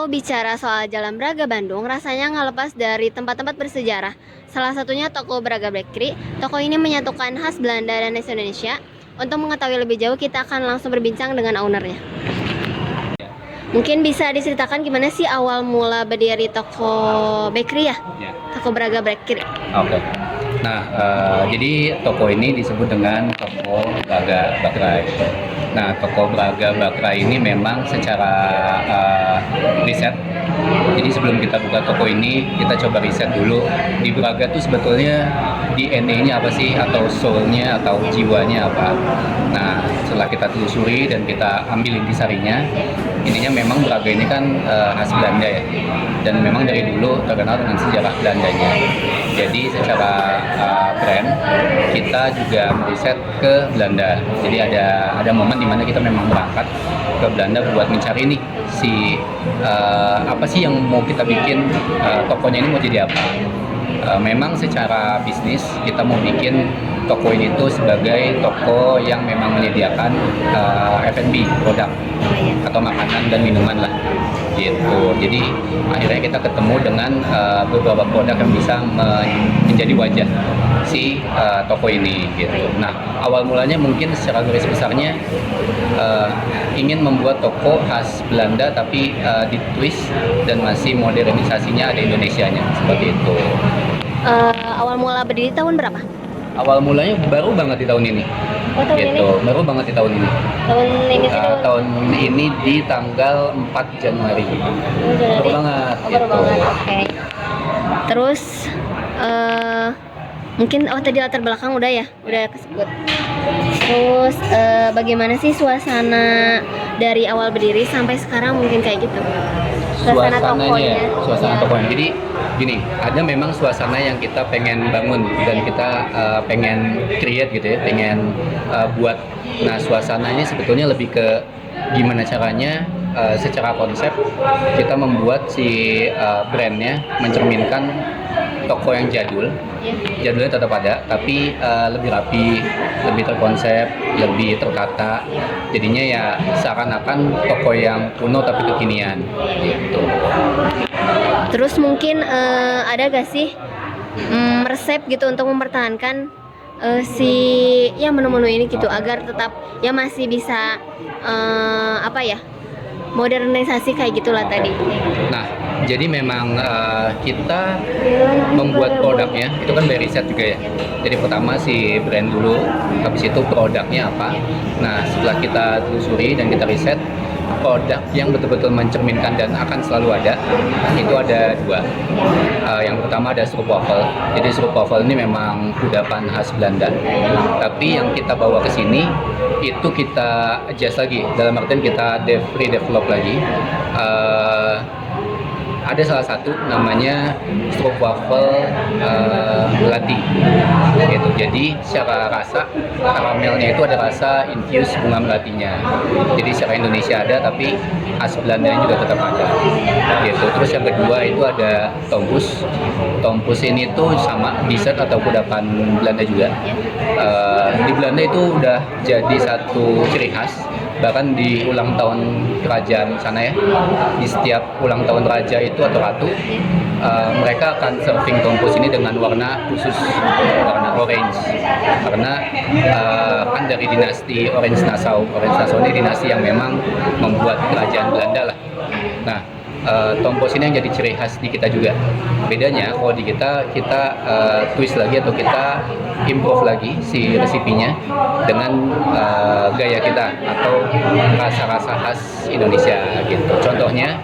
Kalau bicara soal Jalan Braga Bandung, rasanya nggak lepas dari tempat-tempat bersejarah. Salah satunya toko Braga Bakery. Toko ini menyatukan khas Belanda dan Indonesia. Untuk mengetahui lebih jauh, kita akan langsung berbincang dengan ownernya. Mungkin bisa diceritakan gimana sih awal mula berdiri toko bakery ya? Ya. Toko Braga Bakery. Oke. Nah, jadi toko ini disebut dengan toko Braga Bakery. Nah, toko Braga Bakery ini memang secara riset. Jadi sebelum kita buka toko ini, kita coba riset dulu di Braga tuh sebetulnya DNA-nya apa sih, atau soul-nya atau jiwanya apa. Nah, setelah kita telusuri dan kita ambil intisarinya, intinya memang Braga ini kan khas Belanda ya, dan memang dari dulu terkenal dengan sejarah Belandanya. Jadi secara brand kita juga meriset ke Belanda. Jadi ada momen dimana kita memang berangkat ke Belanda buat mencari nih si apa sih yang mau kita bikin, tokonya ini mau jadi apa. Memang secara bisnis kita mau bikin toko ini tuh sebagai toko yang memang menyediakan F&B produk atau makanan dan minuman lah gitu. Jadi akhirnya kita ketemu dengan beberapa produk yang bisa menjadi wajah si toko ini gitu. Nah, awal mulanya mungkin secara garis besarnya ingin membuat toko khas Belanda tapi ditwist dan masih modernisasinya ada Indonesianya seperti itu. Awal mula berdiri tahun berapa? Awal mulanya baru banget di tahun ini. Oh, tahun gitu, ini? baru banget di tahun ini. Tahun ini sih Tahun ini di tanggal 4 Januari. Baru banget. Baru banget. Oke. Terus mungkin tadi latar belakang udah ya, udah kesebut. Terus bagaimana sih suasana dari awal berdiri sampai sekarang mungkin kayak gitu? Suasana tokonya. Jadi gini, ada memang suasana yang kita pengen bangun dan kita pengen create gitu ya, pengen buat. Nah, suasananya sebetulnya lebih ke gimana caranya secara konsep kita membuat si brandnya mencerminkan toko yang jadul. Jadulnya tetap ada, tapi lebih rapi, lebih terkonsep, lebih tertata. Jadinya ya seakan-akan toko yang kuno tapi kekinian gitu. Terus mungkin ada gak sih resep gitu untuk mempertahankan si ya menu-menu ini gitu agar tetap ya masih bisa apa ya, modernisasi kayak gitulah tadi. Nah, jadi memang kita membuat produknya itu kan dari riset juga ya. Jadi pertama si brand dulu, habis itu produknya apa. Nah, setelah kita telusuri dan kita riset, produk yang betul-betul mencerminkan dan akan selalu ada itu ada dua. Yang pertama ada stroopwafel. Jadi stroopwafel ini memang kudapan khas Belanda. Tapi yang kita bawa ke sini itu kita adjust lagi, dalam artian kita redevelop lagi. Ada salah satu namanya stroopwafel melati gitu. Jadi secara rasa karamelnya itu ada rasa infused bunga melatinya. Jadi secara Indonesia ada, tapi khas Belandanya juga tetap ada gitu. Terus yang kedua itu ada tompus. Tompus ini tuh sama dessert atau kudapan Belanda juga. Di Belanda itu udah jadi satu ciri khas. Bahkan di ulang tahun kerajaan sana ya, di setiap ulang tahun raja itu atau ratu, mereka akan serving tompus ini dengan warna khusus, warna orange, karena kan dari dinasti Orange Nassau. Orange Nassau ini dinasti yang memang membuat kerajaan Belanda lah. Nah, tompos ini yang jadi ciri khas di kita juga. Bedanya kalau di kita twist lagi atau kita improve lagi si resepnya dengan gaya kita atau rasa-rasa khas Indonesia gitu. Contohnya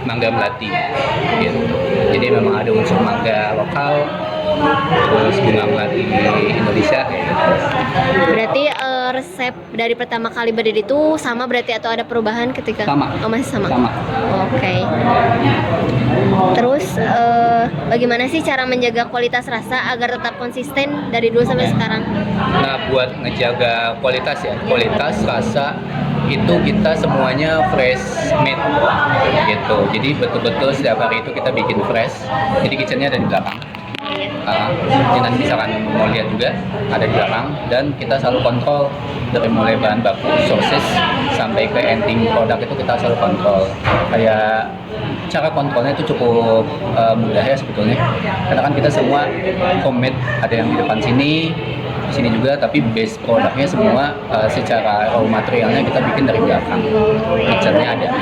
mangga melati gitu. Jadi memang ada unsur mangga lokal, terus bunga melati Indonesia. Berarti resep dari pertama kali berdiri itu sama berarti, atau ada perubahan ketika? Sama. Oh, masih sama. Oke. Terus bagaimana sih cara menjaga kualitas rasa agar tetap konsisten dari dulu sampai sekarang? Nah, buat ngejaga kualitas ya, kualitas rasa itu kita semuanya fresh made gitu. Jadi betul-betul setiap hari itu kita bikin fresh. Jadi kitchennya ada di belakang. Dengan misalkan mau lihat juga ada di belakang, dan kita selalu kontrol dari mulai bahan baku, sources sampai ke ending produk itu kita selalu kontrol. Kayak cara kontrolnya itu cukup mudah ya sebetulnya, karena kan kita semua homemade, ada yang di depan sini juga, tapi base produknya semua secara raw materialnya kita bikin dari belakang. Mixernya ada.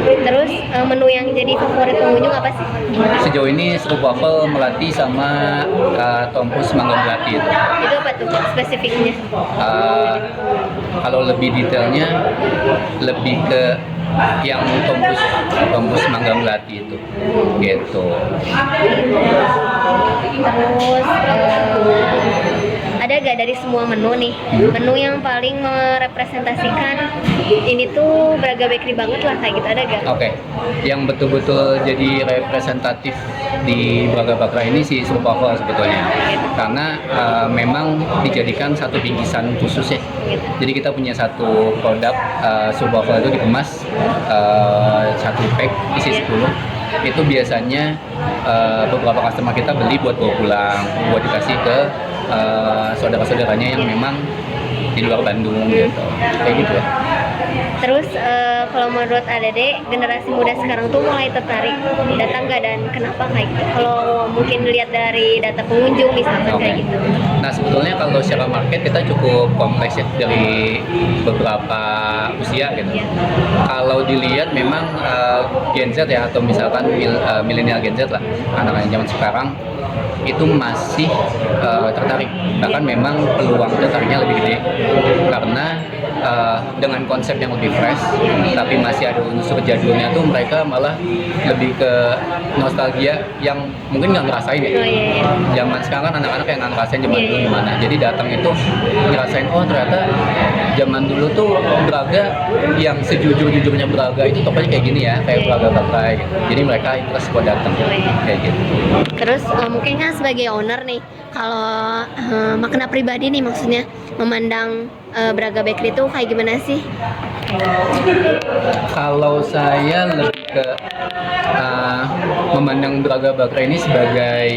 Terus menu yang jadi favorit pengunjung apa sih? Sejauh ini serut waffle melati sama tompus mangga melati itu. Itu apa tuh spesifiknya? Kalau lebih detailnya lebih ke yang tompus mangga melati itu gitu. Terus ada gak dari semua menu nih, menu yang paling merepresentasikan ini tuh Braga Bakery banget lah kayak gitu, ada gak? Oke, yang betul-betul jadi representatif di Braga Bakery ini si serut waffle sebetulnya, karena memang dijadikan satu bingkisan khusus ya. Jadi kita punya satu produk serut waffle itu dikemas satu pack isi 10. Itu biasanya beberapa customer kita beli buat bawa pulang, buat dikasih ke saudara-saudaranya yang memang di luar Bandung gitu, kayak gitu ya. Terus kalau menurut Adede, generasi muda sekarang tuh mulai tertarik datang nggak, dan kenapa kayak gitu? Kalau mungkin dilihat dari data pengunjung misalkan kayak gitu. Nah sebetulnya kalau secara market kita cukup kompleks ya, dari beberapa usia gitu. Kalau dilihat memang Gen Z ya, atau misalkan milenial Gen Z lah, anak-anak zaman sekarang itu masih tertarik, bahkan memang peluang tertariknya lebih gede karena dengan konsep yang lebih fresh tapi masih ada unsur jadulnya tuh, mereka malah lebih ke nostalgia yang mungkin nggak ngerasain ya. Zaman sekarang kan anak-anak yang nggak ngerasain zaman dulu gimana, jadi datang itu ngerasain, oh ternyata zaman dulu tuh Braga yang sejujur-jujurnya Braga itu tokonya kayak gini ya, kayak Braga Bakery gitu. Jadi mereka interest buat datang kayak gitu. Terus mungkin kan sebagai owner nih, kalau makna pribadi nih, maksudnya memandang Braga Bakery itu kayak gimana sih? Kalau saya lebih ke memandang Braga Bakery ini sebagai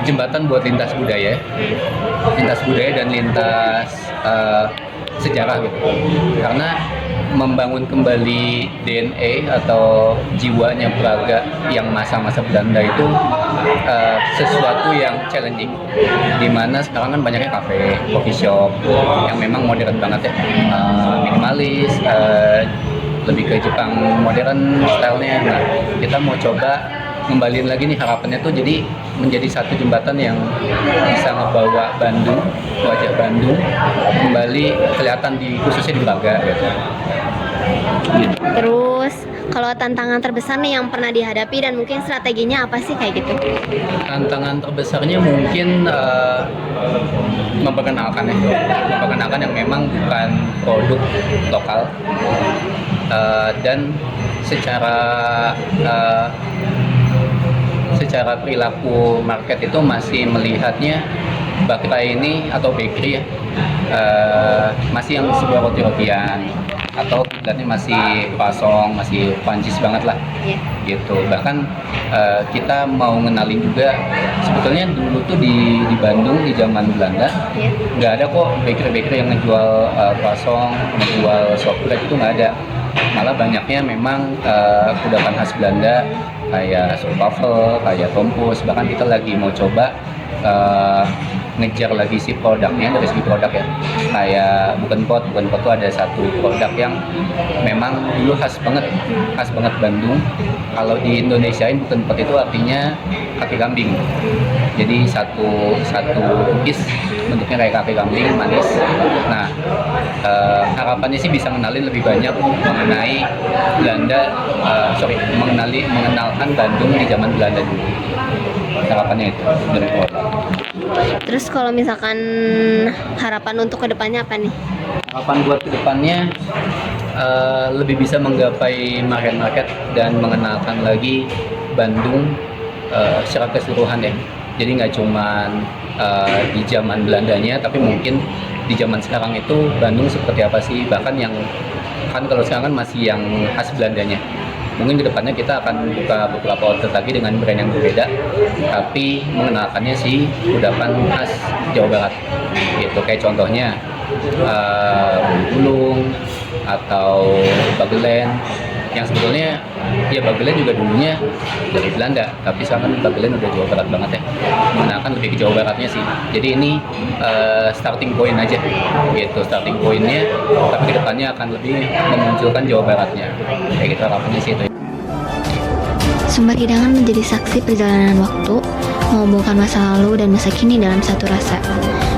jembatan buat lintas budaya dan lintas sejarah gitu. Karena membangun kembali DNA atau jiwanya Braga yang masa-masa Belanda itu sesuatu yang challenging, dimana sekarang kan banyaknya kafe, coffee shop yang memang modern banget ya, minimalis, lebih ke Jepang modern stylenya. Nah kita mau coba ngembaliin lagi nih, harapannya tuh jadi menjadi satu jembatan yang bisa ngebawa Bandung, wajah Bandung kembali kelihatan khususnya di Braga gitu. Terus kalau tantangan terbesar nih yang pernah dihadapi dan mungkin strateginya apa sih kayak gitu? Tantangan terbesarnya mungkin memperkenalkan yang memang bukan produk lokal, dan secara perilaku market itu masih melihatnya Bakery ini atau bakery ya, masih yang sebuah roti-rotian, atau kiblatnya masih pasong, masih Prancis banget lah, gitu. Bahkan kita mau ngenalin juga, sebetulnya dulu tuh di Bandung di zaman Belanda nggak ada kok bakery yang ngejual pasong, ngejual soplet, itu nggak ada. Malah banyaknya memang kudapan khas Belanda kayak serut waffle, kayak tompus. Bahkan kita lagi mau coba ngejar lagi si produknya dari segi produk ya, kayak bukan pot tuh ada satu produk yang memang dulu khas banget Bandung. Kalau di Indonesiain bukan pot itu artinya kaki kambing, jadi satu cookies bentuknya kayak kaki kambing, manis. Nah harapannya sih bisa mengenalin lebih banyak mengenai mengenalkan Bandung di zaman Belanda dulu. Harapannya itu dari produk. Terus kalau misalkan harapan untuk kedepannya apa nih? Harapan buat kedepannya lebih bisa menggapai market dan mengenalkan lagi Bandung secara keseluruhan ya. Jadi nggak cuma di zaman Belandanya, tapi mungkin di zaman sekarang itu Bandung seperti apa sih. Bahkan yang kan kalau sekarang kan masih yang khas Belandanya. Mungkin kedepannya kita akan buka beberapa outlet lagi dengan brand yang berbeda, tapi mengenalkannya si kudapan khas Jawa Barat. Gitu, kayak contohnya Gulung atau Bagelen, yang sebetulnya ya Bagelen juga dulunya dari Belanda, tapi sekarang Bagelen udah Jawa Barat banget ya, mengenalkan lebih ke Jawa Baratnya sih. Jadi ini starting point aja gitu, starting pointnya, tapi kedepannya akan lebih memunculkan Jawa Baratnya, kayak gitu harapannya sih itu. Sumber hidangan menjadi saksi perjalanan waktu, menghubungkan masa lalu dan masa kini dalam satu rasa.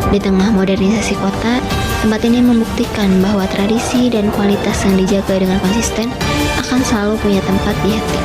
Di tengah modernisasi kota, tempat ini membuktikan bahwa tradisi dan kualitas yang dijaga dengan konsisten akan selalu punya tempat di hati.